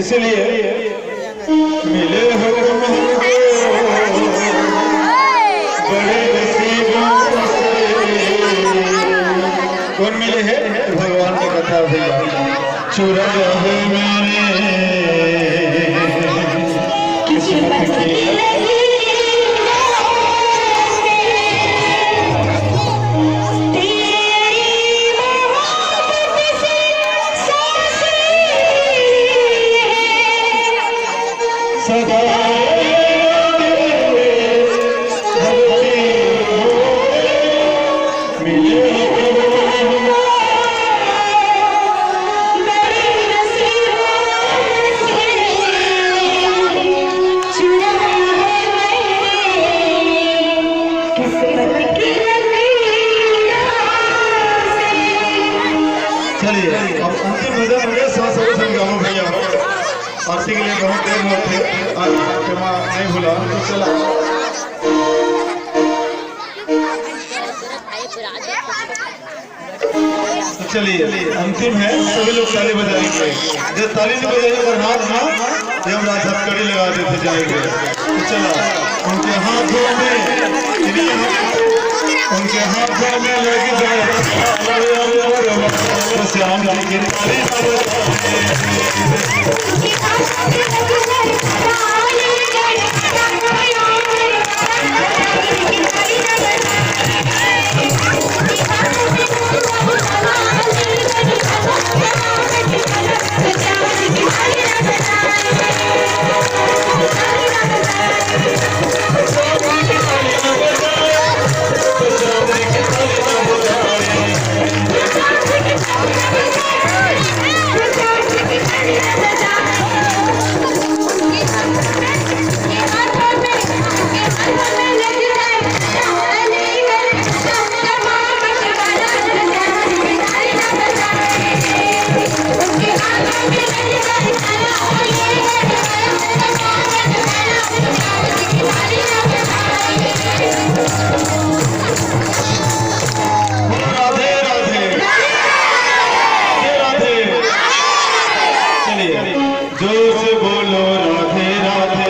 इसलिए मिले हो बड़े नसीबों से। कौन मिले हैं? भगवान की कथा भैया। चुरा है मेरे किस्मत की सदा चलिए अब अंतिम भजन हो गया। सात सौ गाँव भैया आरती के लिए बहुत देर होते क्षमा नहीं भूला तो चला। तो चलिए अंतिम है, सभी लोग ताली बजाएंगे। जब ताली नहीं बजाएंगे और हाथ ना यमराज हथकड़ी लगा देते जाएंगे। तो चला उनके हाथों में लग जाए श्याम जी की ताली।